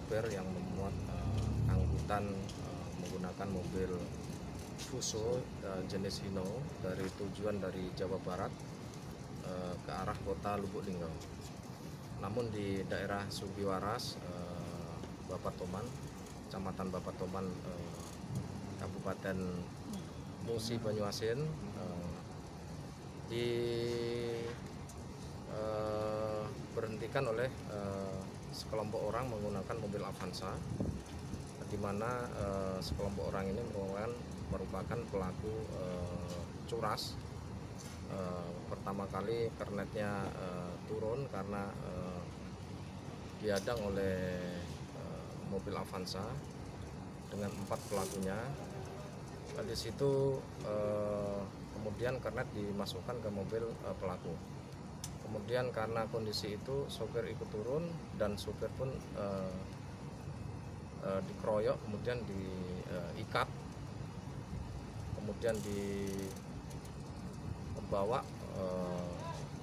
sopir yang memuat angkutan menggunakan mobil Fuso jenis Hino dari tujuan dari Jawa Barat ke arah kota Lubuk Linggau. Namun di daerah Sugiwaras, Bapatoman, Kecamatan Bapatoman, Kabupaten Musi Banyuasin, diberhentikan oleh sekelompok orang menggunakan mobil Avanza, di mana sekelompok orang ini merupakan pelaku curas. Pertama kali kernetnya turun karena dihadang oleh mobil Avanza dengan 4 pelakunya. Di situ kemudian kernet dimasukkan ke mobil pelaku. Kemudian karena kondisi itu sopir ikut turun dan sopir pun dikeroyok, kemudian diikat, kemudian dibawa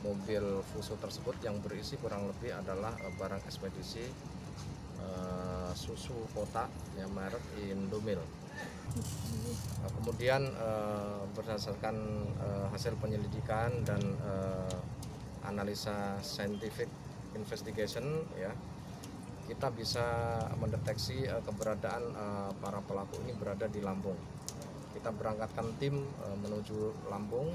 mobil Fuso tersebut yang berisi kurang lebih adalah barang ekspedisi susu kotak yang merek Indomil. Kemudian berdasarkan hasil penyelidikan dan analisa scientific investigation, ya, kita bisa mendeteksi keberadaan para pelaku ini berada di Lampung. Kita berangkatkan tim menuju Lampung,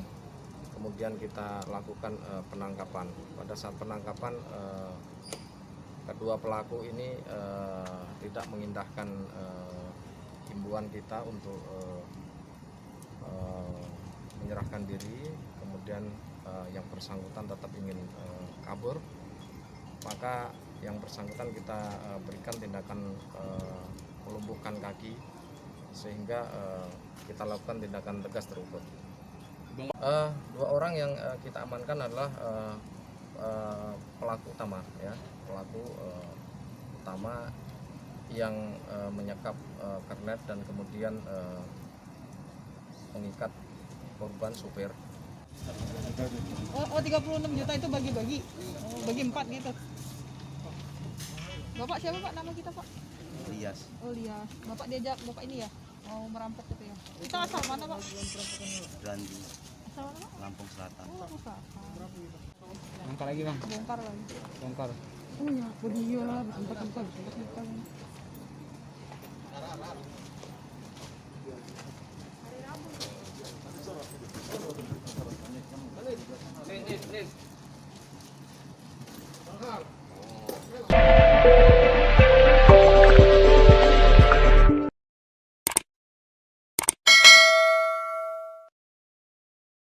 kemudian kita lakukan penangkapan. Pada saat penangkapan, kedua pelaku ini tidak mengindahkan himbauan kita untuk menyerahkan diri, kemudian yang bersangkutan tetap ingin kabur, maka yang bersangkutan kita berikan tindakan melumpuhkan kaki sehingga kita lakukan tindakan tegas terukur. Dua orang yang kita amankan adalah pelaku utama, ya, pelaku utama yang menyekap kernet dan kemudian mengikat korban supir. Oh, 36 juta itu bagi-bagi, bagi 4 gitu. Bapak siapa Pak, nama kita Pak? Lias. Oh Lias. Bapak diajak bapak ini ya, mau merampok gitu ya. Kita asal mana Pak? Brandi, Asal mana Pak? Lampung Selatan. Oh Lampung Selatan. Bongkar lagi bang, Bongkar lagi. bongkar. Oh ya, video lah, tempat-tempat.